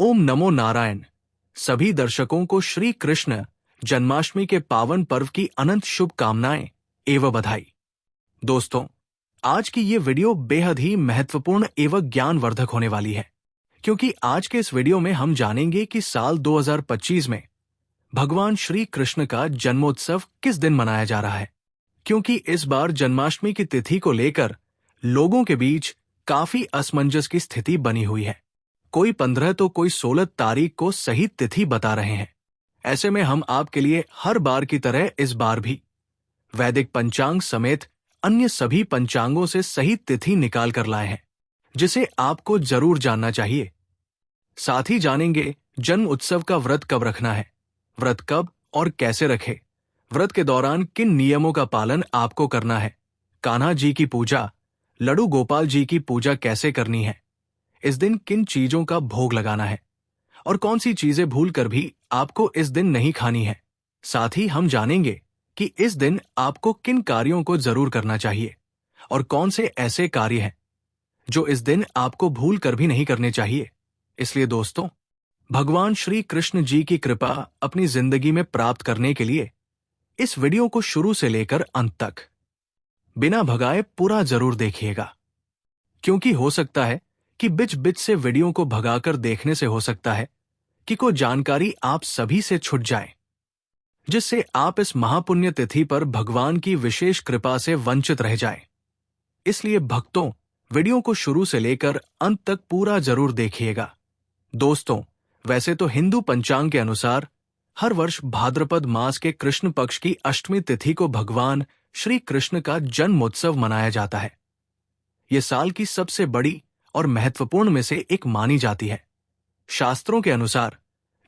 ओम नमो नारायण। सभी दर्शकों को श्री कृष्ण जन्माष्टमी के पावन पर्व की अनंत शुभकामनाएं एवं बधाई। दोस्तों, आज की ये वीडियो बेहद ही महत्वपूर्ण एवं ज्ञानवर्धक होने वाली है, क्योंकि आज के इस वीडियो में हम जानेंगे कि साल 2025 में भगवान श्री कृष्ण का जन्मोत्सव किस दिन मनाया जा रहा है। क्योंकि इस बार जन्माष्टमी की तिथि को लेकर लोगों के बीच काफी असमंजस की स्थिति बनी हुई है। कोई 15 तो कोई 16 तारीख को सही तिथि बता रहे हैं। ऐसे में हम आपके लिए हर बार की तरह इस बार भी वैदिक पंचांग समेत अन्य सभी पंचांगों से सही तिथि निकाल कर लाए हैं, जिसे आपको जरूर जानना चाहिए। साथ ही जानेंगे जन्म उत्सव का व्रत कब रखना है, व्रत कब और कैसे रखें, व्रत के दौरान किन नियमों का पालन आपको करना है, कान्हा जी की पूजा, लड्डू गोपाल जी की पूजा कैसे करनी है, इस दिन किन चीजों का भोग लगाना है और कौन सी चीजें भूलकर भी आपको इस दिन नहीं खानी है। साथ ही हम जानेंगे कि इस दिन आपको किन कार्यों को जरूर करना चाहिए और कौन से ऐसे कार्य हैं जो इस दिन आपको भूल कर भी नहीं करने चाहिए। इसलिए दोस्तों, भगवान श्री कृष्ण जी की कृपा अपनी जिंदगी में प्राप्त करने के लिए इस वीडियो को शुरू से लेकर अंत तक बिना भगाए पूरा जरूर देखिएगा, क्योंकि हो सकता है कि बिच बिच से वीडियो को भगाकर देखने से हो सकता है कि कोई जानकारी आप सभी से छूट जाए, जिससे आप इस महापुण्य तिथि पर भगवान की विशेष कृपा से वंचित रह जाएं। इसलिए भक्तों, वीडियो को शुरू से लेकर अंत तक पूरा जरूर देखिएगा। दोस्तों, वैसे तो हिंदू पंचांग के अनुसार हर वर्ष भाद्रपद मास के कृष्ण पक्ष की अष्टमी तिथि को भगवान श्री कृष्ण का जन्मोत्सव मनाया जाता है। यह साल की सबसे बड़ी और महत्वपूर्ण में से एक मानी जाती है। शास्त्रों के अनुसार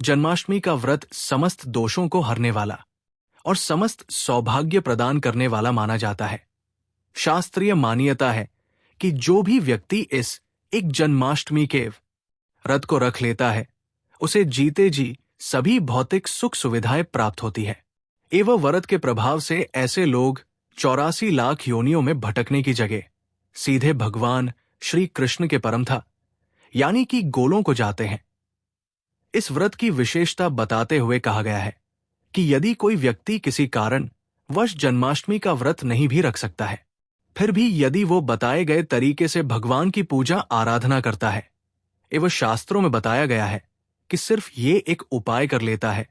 जन्माष्टमी का व्रत समस्त दोषों को हरने वाला और समस्त सौभाग्य प्रदान करने वाला माना जाता है। शास्त्रीय मान्यता है कि जो भी व्यक्ति इस एक जन्माष्टमी के व्रत को रख लेता है, उसे जीते जी सभी भौतिक सुख सुविधाएं प्राप्त होती है। एवं व्रत के प्रभाव से ऐसे लोग 84 लाख योनियों में भटकने की जगह सीधे भगवान श्री कृष्ण के परमथा यानी कि गोलों को जाते हैं। इस व्रत की विशेषता बताते हुए कहा गया है कि यदि कोई व्यक्ति किसी कारण वश जन्माष्टमी का व्रत नहीं भी रख सकता है, फिर भी यदि वो बताए गए तरीके से भगवान की पूजा आराधना करता है एवं शास्त्रों में बताया गया है कि सिर्फ ये एक उपाय कर लेता है,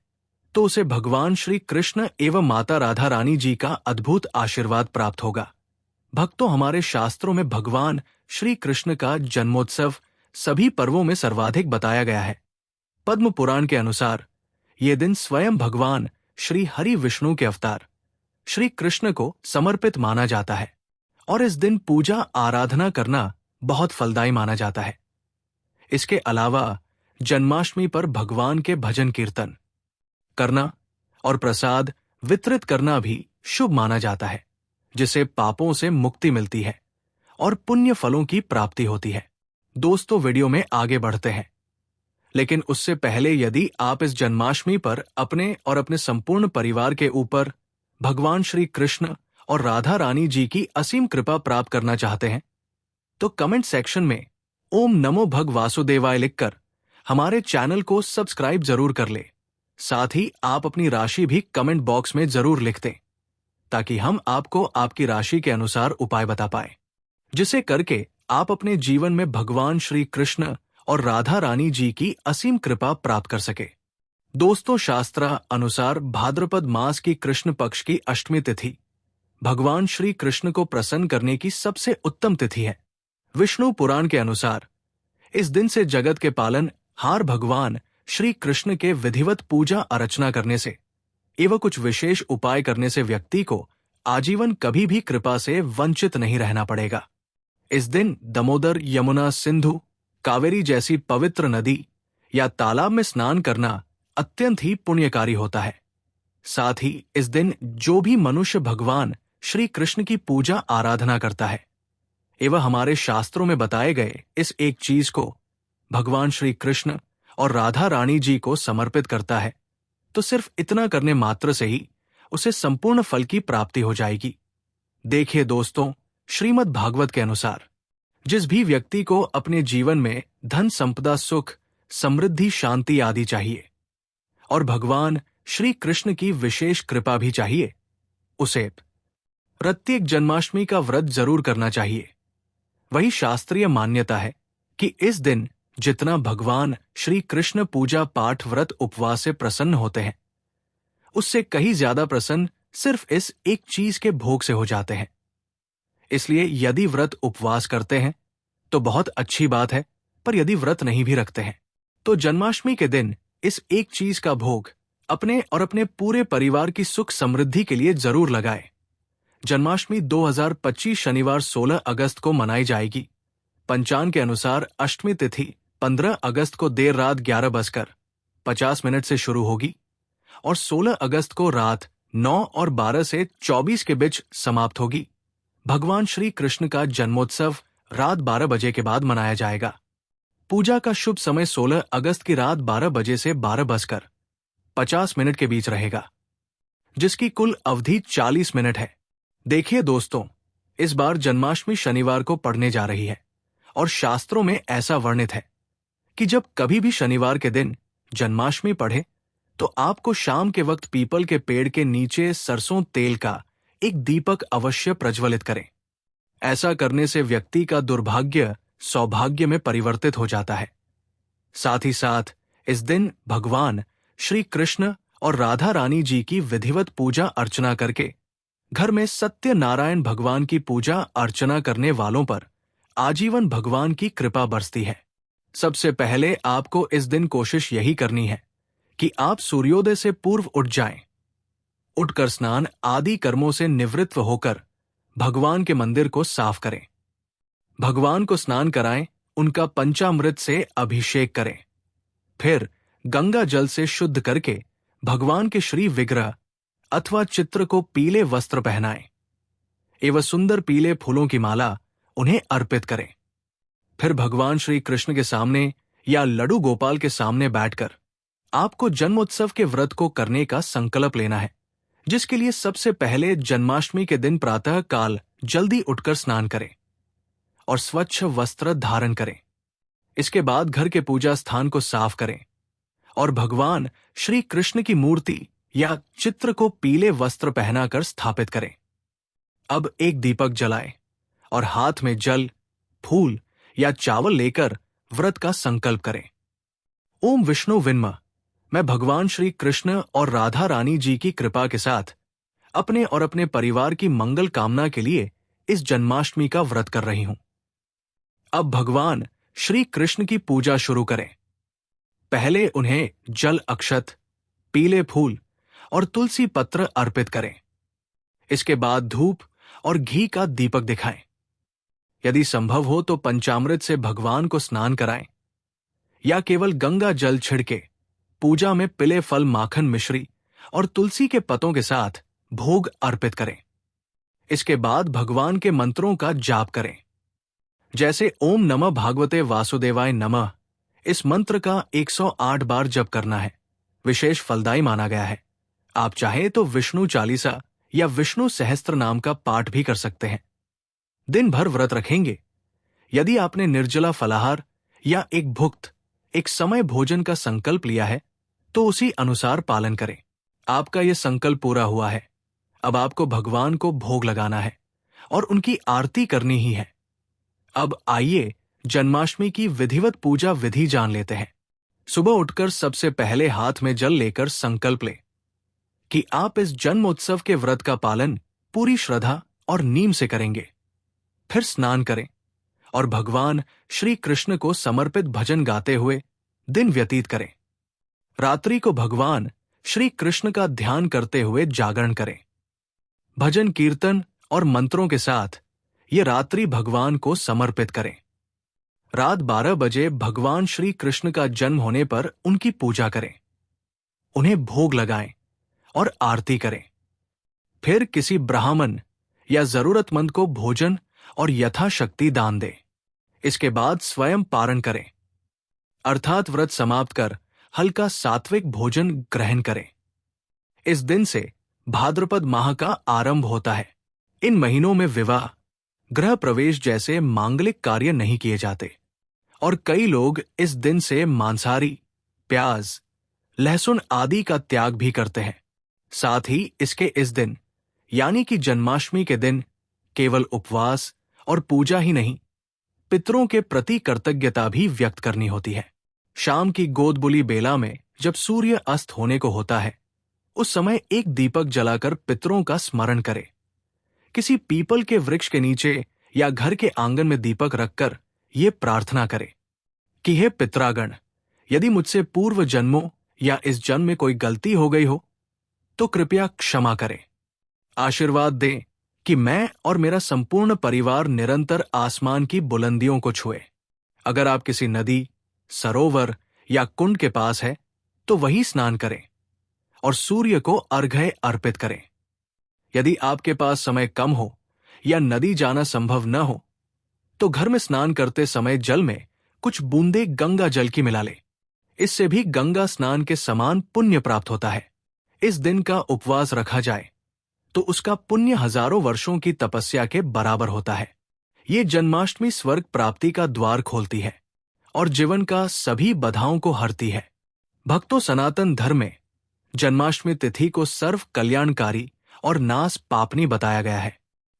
तो उसे भगवान श्री कृष्ण एवं माता राधा रानी जी का अद्भुत आशीर्वाद प्राप्त होगा। भक्तों, हमारे शास्त्रों में भगवान श्री कृष्ण का जन्मोत्सव सभी पर्वों में सर्वाधिक बताया गया है। पद्म पुराण के अनुसार ये दिन स्वयं भगवान श्री हरि विष्णु के अवतार श्री कृष्ण को समर्पित माना जाता है और इस दिन पूजा आराधना करना बहुत फलदायी माना जाता है। इसके अलावा जन्माष्टमी पर भगवान के भजन कीर्तन करना और प्रसाद वितरित करना भी शुभ माना जाता है, जिससे पापों से मुक्ति मिलती है और पुण्य फलों की प्राप्ति होती है। दोस्तों, वीडियो में आगे बढ़ते हैं, लेकिन उससे पहले यदि आप इस जन्माष्टमी पर अपने और अपने संपूर्ण परिवार के ऊपर भगवान श्री कृष्ण और राधा रानी जी की असीम कृपा प्राप्त करना चाहते हैं, तो कमेंट सेक्शन में ओम नमो भग वासुदेवाय लिखकर हमारे चैनल को सब्सक्राइब जरूर कर ले। साथ ही आप अपनी राशि भी कमेंट बॉक्स में जरूर लिख दें, ताकि हम आपको आपकी राशि के अनुसार उपाय बता पाए, जिसे करके आप अपने जीवन में भगवान श्री कृष्ण और राधा रानी जी की असीम कृपा प्राप्त कर सके। दोस्तों, शास्त्र अनुसार भाद्रपद मास की कृष्ण पक्ष की अष्टमी तिथि भगवान श्री कृष्ण को प्रसन्न करने की सबसे उत्तम तिथि है। विष्णु पुराण के अनुसार इस दिन से जगत के पालन हार भगवान श्री कृष्ण के विधिवत पूजा अर्चना करने से एवं कुछ विशेष उपाय करने से व्यक्ति को आजीवन कभी भी कृपा से वंचित नहीं रहना पड़ेगा। इस दिन दामोदर, यमुना, सिंधु, कावेरी जैसी पवित्र नदी या तालाब में स्नान करना अत्यंत ही पुण्यकारी होता है। साथ ही इस दिन जो भी मनुष्य भगवान श्री कृष्ण की पूजा आराधना करता है एवं हमारे शास्त्रों में बताए गए इस एक चीज को भगवान श्री कृष्ण और राधा रानी जी को समर्पित करता है, तो सिर्फ इतना करने मात्र से ही उसे संपूर्ण फल की प्राप्ति हो जाएगी। देखिए दोस्तों, श्रीमद् भागवत के अनुसार जिस भी व्यक्ति को अपने जीवन में धन संपदा, सुख, समृद्धि, शांति आदि चाहिए और भगवान श्री कृष्ण की विशेष कृपा भी चाहिए, उसे प्रत्येक जन्माष्टमी का व्रत जरूर करना चाहिए। वही शास्त्रीय मान्यता है कि इस दिन जितना भगवान श्री कृष्ण पूजा पाठ व्रत उपवास से प्रसन्न होते हैं, उससे कहीं ज्यादा प्रसन्न सिर्फ इस एक चीज के भोग से हो जाते हैं। इसलिए यदि व्रत उपवास करते हैं तो बहुत अच्छी बात है, पर यदि व्रत नहीं भी रखते हैं तो जन्माष्टमी के दिन इस एक चीज का भोग अपने और अपने पूरे परिवार की सुख समृद्धि के लिए जरूर लगाए। जन्माष्टमी 2025 शनिवार 16 अगस्त को मनाई जाएगी। पंचांग के अनुसार अष्टमी तिथि 15 अगस्त को देर रात 11:50 से शुरू होगी और 16 अगस्त को रात 9 और 12 से 24 के बीच समाप्त होगी। भगवान श्री कृष्ण का जन्मोत्सव रात 12 बजे के बाद मनाया जाएगा। पूजा का शुभ समय 16 अगस्त की रात 12 बजे से 12:50 के बीच रहेगा, जिसकी कुल अवधि 40 मिनट है। देखिए दोस्तों, इस बार जन्माष्टमी शनिवार को पड़ने जा रही है और शास्त्रों में ऐसा वर्णित है कि जब कभी भी शनिवार के दिन जन्माष्टमी पड़े तो आपको शाम के वक्त पीपल के पेड़ के नीचे सरसों तेल का एक दीपक अवश्य प्रज्वलित करें। ऐसा करने से व्यक्ति का दुर्भाग्य सौभाग्य में परिवर्तित हो जाता है। साथ ही साथ इस दिन भगवान श्री कृष्ण और राधा रानी जी की विधिवत पूजा अर्चना करके घर में सत्यनारायण भगवान की पूजा अर्चना करने वालों पर आजीवन भगवान की कृपा बरसती है। सबसे पहले आपको इस दिन कोशिश यही करनी है कि आप सूर्योदय से पूर्व उठ जाएं। उठकर स्नान आदि कर्मों से निवृत्त होकर भगवान के मंदिर को साफ करें। भगवान को स्नान कराएं, उनका पंचामृत से अभिषेक करें। फिर गंगा जल से शुद्ध करके भगवान के श्री विग्रह अथवा चित्र को पीले वस्त्र पहनाएं एवं सुंदर पीले फूलों की माला उन्हें अर्पित करें। फिर भगवान श्री कृष्ण के सामने या लड्डू गोपाल के सामने बैठकर आपको जन्मोत्सव के व्रत को करने का संकल्प लेना है, जिसके लिए सबसे पहले जन्माष्टमी के दिन प्रातः काल जल्दी उठकर स्नान करें और स्वच्छ वस्त्र धारण करें। इसके बाद घर के पूजा स्थान को साफ करें और भगवान श्री कृष्ण की मूर्ति या चित्र को पीले वस्त्र पहनाकर स्थापित करें। अब एक दीपक जलाएं और हाथ में जल, फूल या चावल लेकर व्रत का संकल्प करें। ओम विष्णु विन्म, मैं भगवान श्री कृष्ण और राधा रानी जी की कृपा के साथ अपने और अपने परिवार की मंगल कामना के लिए इस जन्माष्टमी का व्रत कर रही हूं। अब भगवान श्री कृष्ण की पूजा शुरू करें। पहले उन्हें जल, अक्षत, पीले फूल और तुलसी पत्र अर्पित करें। इसके बाद धूप और घी का दीपक दिखाएं। यदि संभव हो तो पंचामृत से भगवान को स्नान कराएं या केवल गंगा जल छिड़के पूजा में पीले फल, माखन, मिश्री और तुलसी के पत्तों के साथ भोग अर्पित करें। इसके बाद भगवान के मंत्रों का जाप करें, जैसे ओम नमः भागवते वासुदेवाय नमः। इस मंत्र का 108 बार जप करना है। विशेष फलदायी माना गया है। आप चाहे तो विष्णु चालीसा या विष्णु सहस्त्र नाम का पाठ भी कर सकते हैं। दिन भर व्रत रखेंगे। यदि आपने निर्जला फलाहार या एक भुक्त एक समय भोजन का संकल्प लिया है तो उसी अनुसार पालन करें। आपका यह संकल्प पूरा हुआ है। अब आपको भगवान को भोग लगाना है और उनकी आरती करनी ही है। अब आइए जन्माष्टमी की विधिवत पूजा विधि जान लेते हैं। सुबह उठकर सबसे पहले हाथ में जल लेकर संकल्प लें कि आप इस जन्मोत्सव के व्रत का पालन पूरी श्रद्धा और नीम से करेंगे। फिर स्नान करें और भगवान श्री कृष्ण को समर्पित भजन गाते हुए दिन व्यतीत करें। रात्रि को भगवान श्री कृष्ण का ध्यान करते हुए जागरण करें। भजन, कीर्तन और मंत्रों के साथ ये रात्रि भगवान को समर्पित करें। रात 12 बजे भगवान श्री कृष्ण का जन्म होने पर उनकी पूजा करें, उन्हें भोग लगाएं और आरती करें। फिर किसी ब्राह्मण या जरूरतमंद को भोजन और यथाशक्ति दान दें। इसके बाद स्वयं पारण करें, अर्थात व्रत समाप्त कर हल्का सात्विक भोजन ग्रहण करें। इस दिन से भाद्रपद माह का आरंभ होता है। इन महीनों में विवाह, गृह प्रवेश जैसे मांगलिक कार्य नहीं किए जाते और कई लोग इस दिन से मांसाहारी, प्याज, लहसुन आदि का त्याग भी करते हैं। साथ ही इसके इस दिन यानी कि जन्माष्टमी के दिन केवल उपवास और पूजा ही नहीं, पितरों के प्रति कृतज्ञता भी व्यक्त करनी होती है। शाम की गोदबुली बेला में जब सूर्य अस्त होने को होता है, उस समय एक दीपक जलाकर पितरों का स्मरण करें। किसी पीपल के वृक्ष के नीचे या घर के आंगन में दीपक रखकर ये प्रार्थना करें कि हे पितरागण, यदि मुझसे पूर्व जन्मों या इस जन्म में कोई गलती हो गई हो तो कृपया क्षमा करें। आशीर्वाद दें कि मैं और मेरा संपूर्ण परिवार निरंतर आसमान की बुलंदियों को छुए। अगर आप किसी नदी, सरोवर या कुंड के पास है तो वहीं स्नान करें और सूर्य को अर्घ्य अर्पित करें। यदि आपके पास समय कम हो या नदी जाना संभव न हो तो घर में स्नान करते समय जल में कुछ बूंदे गंगा जल की मिला लें। इससे भी गंगा स्नान के समान पुण्य प्राप्त होता है। इस दिन का उपवास रखा जाए तो उसका पुण्य हजारों वर्षों की तपस्या के बराबर होता है। ये जन्माष्टमी स्वर्ग प्राप्ति का द्वार खोलती है और जीवन का सभी बाधाओं को हरती है। भक्तों, सनातन धर्म में जन्माष्टमी तिथि को सर्व कल्याणकारी और नाश पापनी बताया गया है।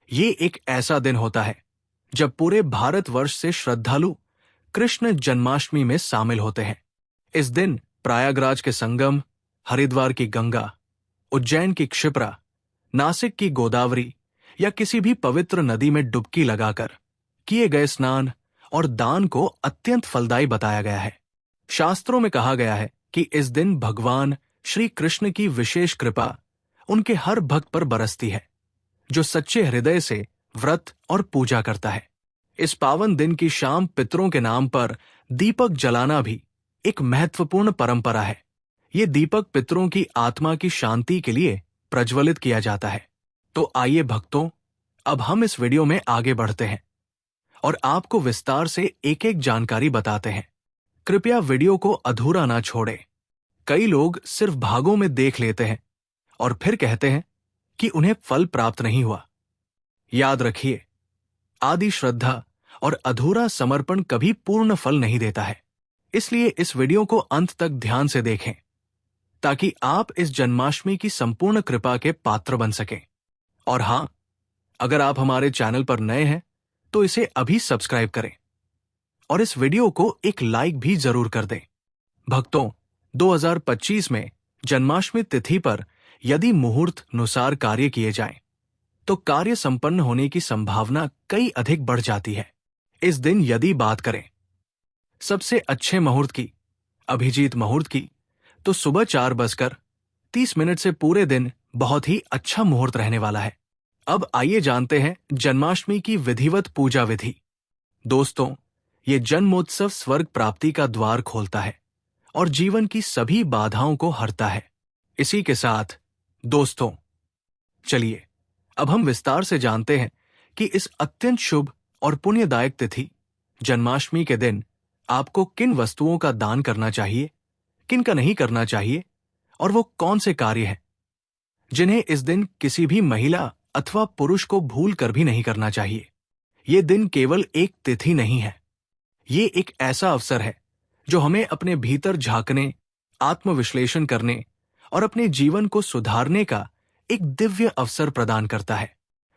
ये एक ऐसा दिन होता है जब पूरे भारतवर्ष से श्रद्धालु कृष्ण जन्माष्टमी में शामिल होते हैं। इस दिन प्रयागराज के संगम, हरिद्वार की गंगा, उज्जैन की क्षिप्रा, नासिक की गोदावरी या किसी भी पवित्र नदी में डुबकी लगाकर किए गए स्नान और दान को अत्यंत फलदायी बताया गया है। शास्त्रों में कहा गया है कि इस दिन भगवान श्री कृष्ण की विशेष कृपा उनके हर भक्त पर बरसती है जो सच्चे हृदय से व्रत और पूजा करता है। इस पावन दिन की शाम पितरों के नाम पर दीपक जलाना भी एक महत्वपूर्ण परंपरा है। ये दीपक पितरों की आत्मा की शांति के लिए प्रज्वलित किया जाता है। तो आइए भक्तों, अब हम इस वीडियो में आगे बढ़ते हैं और आपको विस्तार से एक एक जानकारी बताते हैं। कृपया वीडियो को अधूरा ना छोड़ें। कई लोग सिर्फ भागों में देख लेते हैं और फिर कहते हैं कि उन्हें फल प्राप्त नहीं हुआ। याद रखिए, आदि श्रद्धा और अधूरा समर्पण कभी पूर्ण फल नहीं देता है। इसलिए इस वीडियो को अंत तक ध्यान से देखें ताकि आप इस जन्माष्टमी की संपूर्ण कृपा के पात्र बन सकें। और हां, अगर आप हमारे चैनल पर नए हैं तो इसे अभी सब्सक्राइब करें और इस वीडियो को एक लाइक भी जरूर कर दें। भक्तों, 2025 में जन्माष्टमी तिथि पर यदि मुहूर्त अनुसार कार्य किए जाएं, तो कार्य संपन्न होने की संभावना कई अधिक बढ़ जाती है। इस दिन यदि बात करें सबसे अच्छे मुहूर्त की, अभिजीत मुहूर्त की, तो सुबह 4:30 से पूरे दिन बहुत ही अच्छा मुहूर्त रहने वाला है। अब आइए जानते हैं जन्माष्टमी की विधिवत पूजा विधि। दोस्तों, ये जन्मोत्सव स्वर्ग प्राप्ति का द्वार खोलता है और जीवन की सभी बाधाओं को हरता है। इसी के साथ दोस्तों, चलिए अब हम विस्तार से जानते हैं कि इस अत्यंत शुभ और पुण्यदायक तिथि जन्माष्टमी के दिन आपको किन वस्तुओं का दान करना चाहिए, किन का नहीं करना चाहिए और वो कौन से कार्य हैं जिन्हें इस दिन किसी भी महिला अथवा पुरुष को भूल कर भी नहीं करना चाहिए। ये दिन केवल एक तिथि नहीं है, ये एक ऐसा अवसर है जो हमें अपने भीतर झांकने, आत्मविश्लेषण करने और अपने जीवन को सुधारने का एक दिव्य अवसर प्रदान करता है।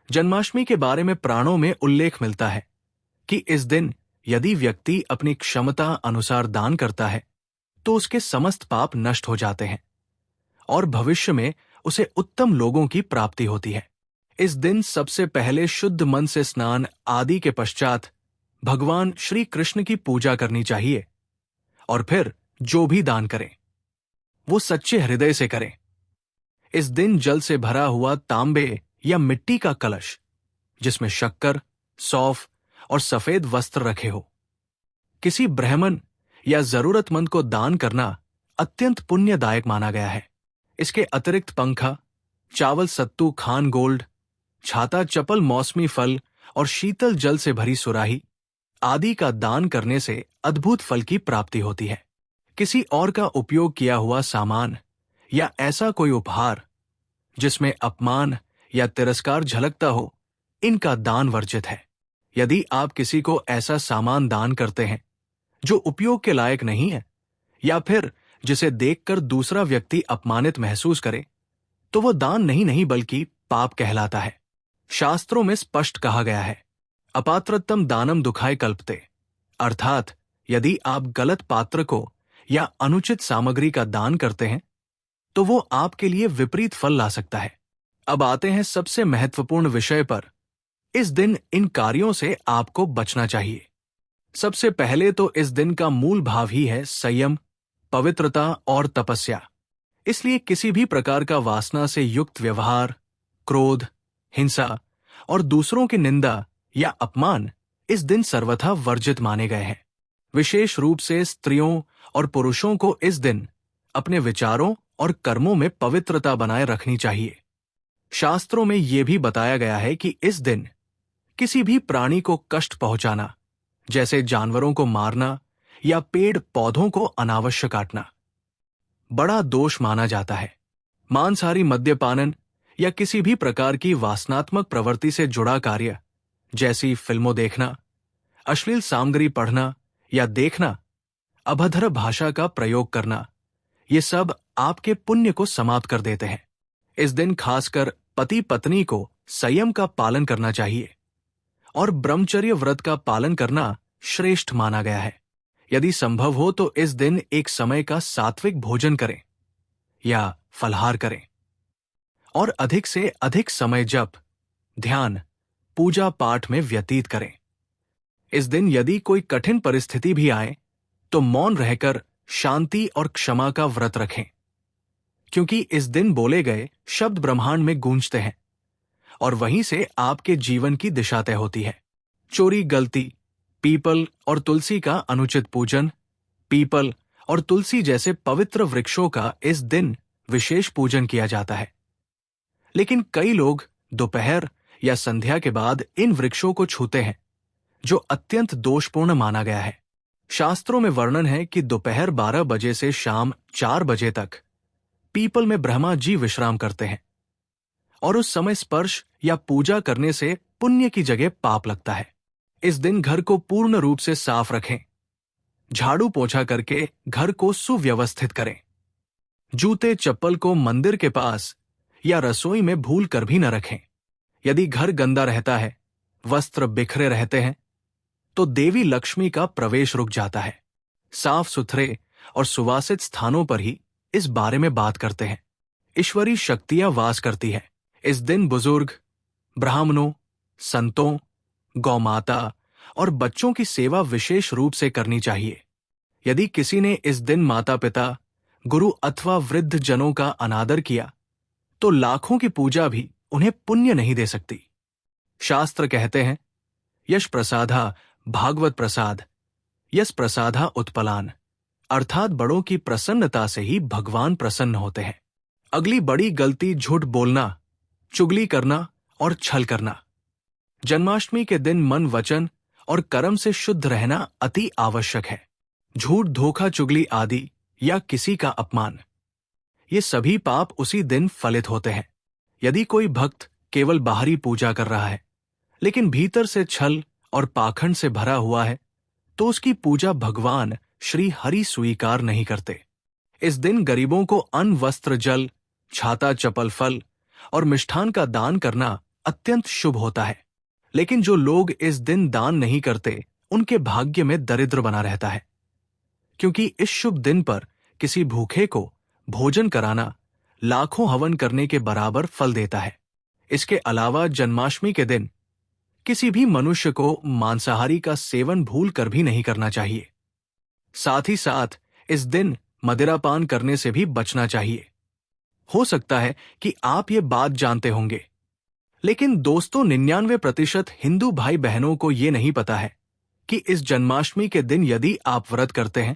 जन्माष्टमी के बारे में पुराणों में उल्लेख मिलता है कि इस दिन यदि व्यक्ति अपनी क्षमता अनुसार दान करता है तो उसके समस्त पाप नष्ट हो जाते हैं और भविष्य में उसे उत्तम लोगों की प्राप्ति होती है। इस दिन सबसे पहले शुद्ध मन से स्नान आदि के पश्चात भगवान श्री कृष्ण की पूजा करनी चाहिए और फिर जो भी दान करें वो सच्चे हृदय से करें। इस दिन जल से भरा हुआ तांबे या मिट्टी का कलश जिसमें शक्कर, सौंफ और सफेद वस्त्र रखे हो, किसी ब्राह्मण या जरूरतमंद को दान करना अत्यंत पुण्यदायक माना गया है। इसके अतिरिक्त पंखा, चावल, सत्तू, खान गोल्ड, छाता, चपल, मौसमी फल और शीतल जल से भरी सुराही आदि का दान करने से अद्भुत फल की प्राप्ति होती है। किसी और का उपयोग किया हुआ सामान या ऐसा कोई उपहार जिसमें अपमान या तिरस्कार झलकता हो, इनका दान वर्जित है। यदि आप किसी को ऐसा सामान दान करते हैं जो उपयोग के लायक नहीं है या फिर जिसे देखकर दूसरा व्यक्ति अपमानित महसूस करे, तो वो दान नहीं बल्कि पाप कहलाता है। शास्त्रों में स्पष्ट कहा गया है, अपात्रतम दानम दुखाय कल्पते, अर्थात यदि आप गलत पात्र को या अनुचित सामग्री का दान करते हैं तो वो आपके लिए विपरीत फल ला सकता है। अब आते हैं सबसे महत्वपूर्ण विषय पर। इस दिन इन कार्यों से आपको बचना चाहिए। सबसे पहले तो इस दिन का मूल भाव ही है संयम, पवित्रता और तपस्या। इसलिए किसी भी प्रकार का वासना से युक्त व्यवहार, क्रोध, हिंसा और दूसरों की निंदा या अपमान इस दिन सर्वथा वर्जित माने गए हैं। विशेष रूप से स्त्रियों और पुरुषों को इस दिन अपने विचारों और कर्मों में पवित्रता बनाए रखनी चाहिए। शास्त्रों में यह भी बताया गया है कि इस दिन किसी भी प्राणी को कष्ट पहुंचाना, जैसे जानवरों को मारना या पेड़ पौधों को अनावश्यक काटना, बड़ा दोष माना जाता है। मांसाहारी मद्यपान या किसी भी प्रकार की वासनात्मक प्रवृत्ति से जुड़ा कार्य, जैसी फिल्मों देखना, अश्लील सामग्री पढ़ना या देखना, अभद्र भाषा का प्रयोग करना, ये सब आपके पुण्य को समाप्त कर देते हैं। इस दिन खासकर पति पत्नी को संयम का पालन करना चाहिए और ब्रह्मचर्य व्रत का पालन करना श्रेष्ठ माना गया है। यदि संभव हो तो इस दिन एक समय का सात्विक भोजन करें या फलाहार करें और अधिक से अधिक समय जप, ध्यान, पूजा पाठ में व्यतीत करें। इस दिन यदि कोई कठिन परिस्थिति भी आए तो मौन रहकर शांति और क्षमा का व्रत रखें, क्योंकि इस दिन बोले गए शब्द ब्रह्मांड में गूंजते हैं और वहीं से आपके जीवन की दिशा तय होती है। चोरी, गलती, पीपल और तुलसी का अनुचित पूजन, पीपल और तुलसी जैसे पवित्र वृक्षों का इस दिन विशेष पूजन किया जाता है। लेकिन कई लोग दोपहर या संध्या के बाद इन वृक्षों को छूते हैं, जो अत्यंत दोषपूर्ण माना गया है। शास्त्रों में वर्णन है कि दोपहर 12 बजे से शाम 4 बजे तक पीपल में ब्रह्मा जी विश्राम करते हैं और उस समय स्पर्श या पूजा करने से पुण्य की जगह पाप लगता है। इस दिन घर को पूर्ण रूप से साफ रखें, झाड़ू पोछा करके घर को सुव्यवस्थित करें। जूते चप्पल को मंदिर के पास या रसोई में भूल कर भी न रखें। यदि घर गंदा रहता है, वस्त्र बिखरे रहते हैं, तो देवी लक्ष्मी का प्रवेश रुक जाता है। साफ सुथरे और सुवासित स्थानों पर ही इस बारे में बात करते हैं। ईश्वरी शक्तियां वास करती है। इस दिन बुजुर्ग, ब्राह्मणों, संतों, गौमाता और बच्चों की सेवा विशेष रूप से करनी चाहिए। यदि किसी ने इस दिन माता पिता, गुरु अथवा वृद्ध जनों का अनादर किया तो लाखों की पूजा भी उन्हें पुण्य नहीं दे सकती। शास्त्र कहते हैं, यश प्रसादा भागवत प्रसाद, यश प्रसादा उत्पलान, अर्थात बड़ों की प्रसन्नता से ही भगवान प्रसन्न होते हैं। अगली बड़ी गलती झूठ बोलना, चुगली करना और छल करना। जन्माष्टमी के दिन मन, वचन और कर्म से शुद्ध रहना अति आवश्यक है। झूठ, धोखा, चुगली आदि या किसी का अपमान, ये सभी पाप उसी दिन फलित होते हैं। यदि कोई भक्त केवल बाहरी पूजा कर रहा है लेकिन भीतर से छल और पाखंड से भरा हुआ है तो उसकी पूजा भगवान श्री हरि स्वीकार नहीं करते। इस दिन गरीबों को अन्न, वस्त्र, जल, छाता, चपल, फल और मिष्ठान का दान करना अत्यंत शुभ होता है। लेकिन जो लोग इस दिन दान नहीं करते उनके भाग्य में दरिद्र बना रहता है, क्योंकि इस शुभ दिन पर किसी भूखे को भोजन कराना लाखों हवन करने के बराबर फल देता है। इसके अलावा जन्माष्टमी के दिन किसी भी मनुष्य को मांसाहारी का सेवन भूल कर भी नहीं करना चाहिए। साथ ही साथ इस दिन मदिरापान करने से भी बचना चाहिए। हो सकता है कि आप ये बात जानते होंगे, लेकिन दोस्तों 99% हिंदू भाई बहनों को ये नहीं पता है कि इस जन्माष्टमी के दिन यदि आप व्रत करते हैं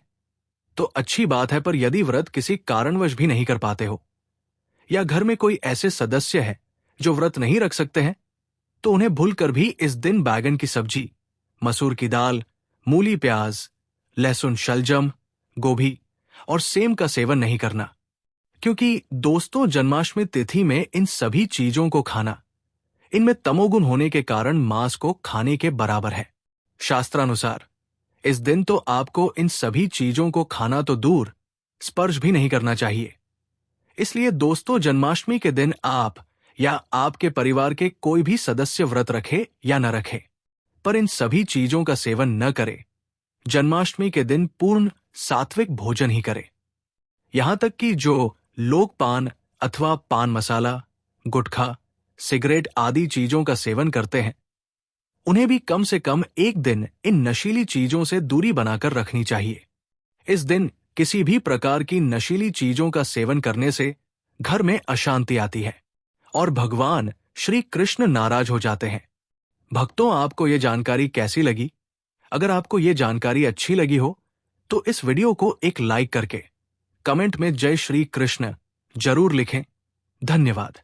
तो अच्छी बात है, पर यदि व्रत किसी कारणवश भी नहीं कर पाते हो या घर में कोई ऐसे सदस्य है जो व्रत नहीं रख सकते हैं तो उन्हें भूलकर भी इस दिन बैगन की सब्जी, मसूर की दाल, मूली, प्याज, लहसुन, शलजम, गोभी और सेम का सेवन नहीं करना, क्योंकि दोस्तों जन्माष्टमी तिथि में इन सभी चीजों को खाना इनमें तमोगुण होने के कारण मांस को खाने के बराबर है। शास्त्रानुसार इस दिन तो आपको इन सभी चीजों को खाना तो दूर, स्पर्श भी नहीं करना चाहिए। इसलिए दोस्तों, जन्माष्टमी के दिन आप या आपके परिवार के कोई भी सदस्य व्रत रखे या न रखे, पर इन सभी चीजों का सेवन न करे। जन्माष्टमी के दिन पूर्ण सात्विक भोजन ही करे। यहां तक कि जो लोग पान अथवा पान मसाला, गुटखा, सिगरेट आदि चीजों का सेवन करते हैं, उन्हें भी कम से कम एक दिन इन नशीली चीजों से दूरी बनाकर रखनी चाहिए। इस दिन किसी भी प्रकार की नशीली चीजों का सेवन करने से घर में अशांति आती है और भगवान श्री कृष्ण नाराज हो जाते हैं। भक्तों, आपको ये जानकारी कैसी लगी? अगर आपको ये जानकारी अच्छी लगी हो तो इस वीडियो को एक लाइक करके कमेंट में जय श्री कृष्ण जरूर लिखें। धन्यवाद।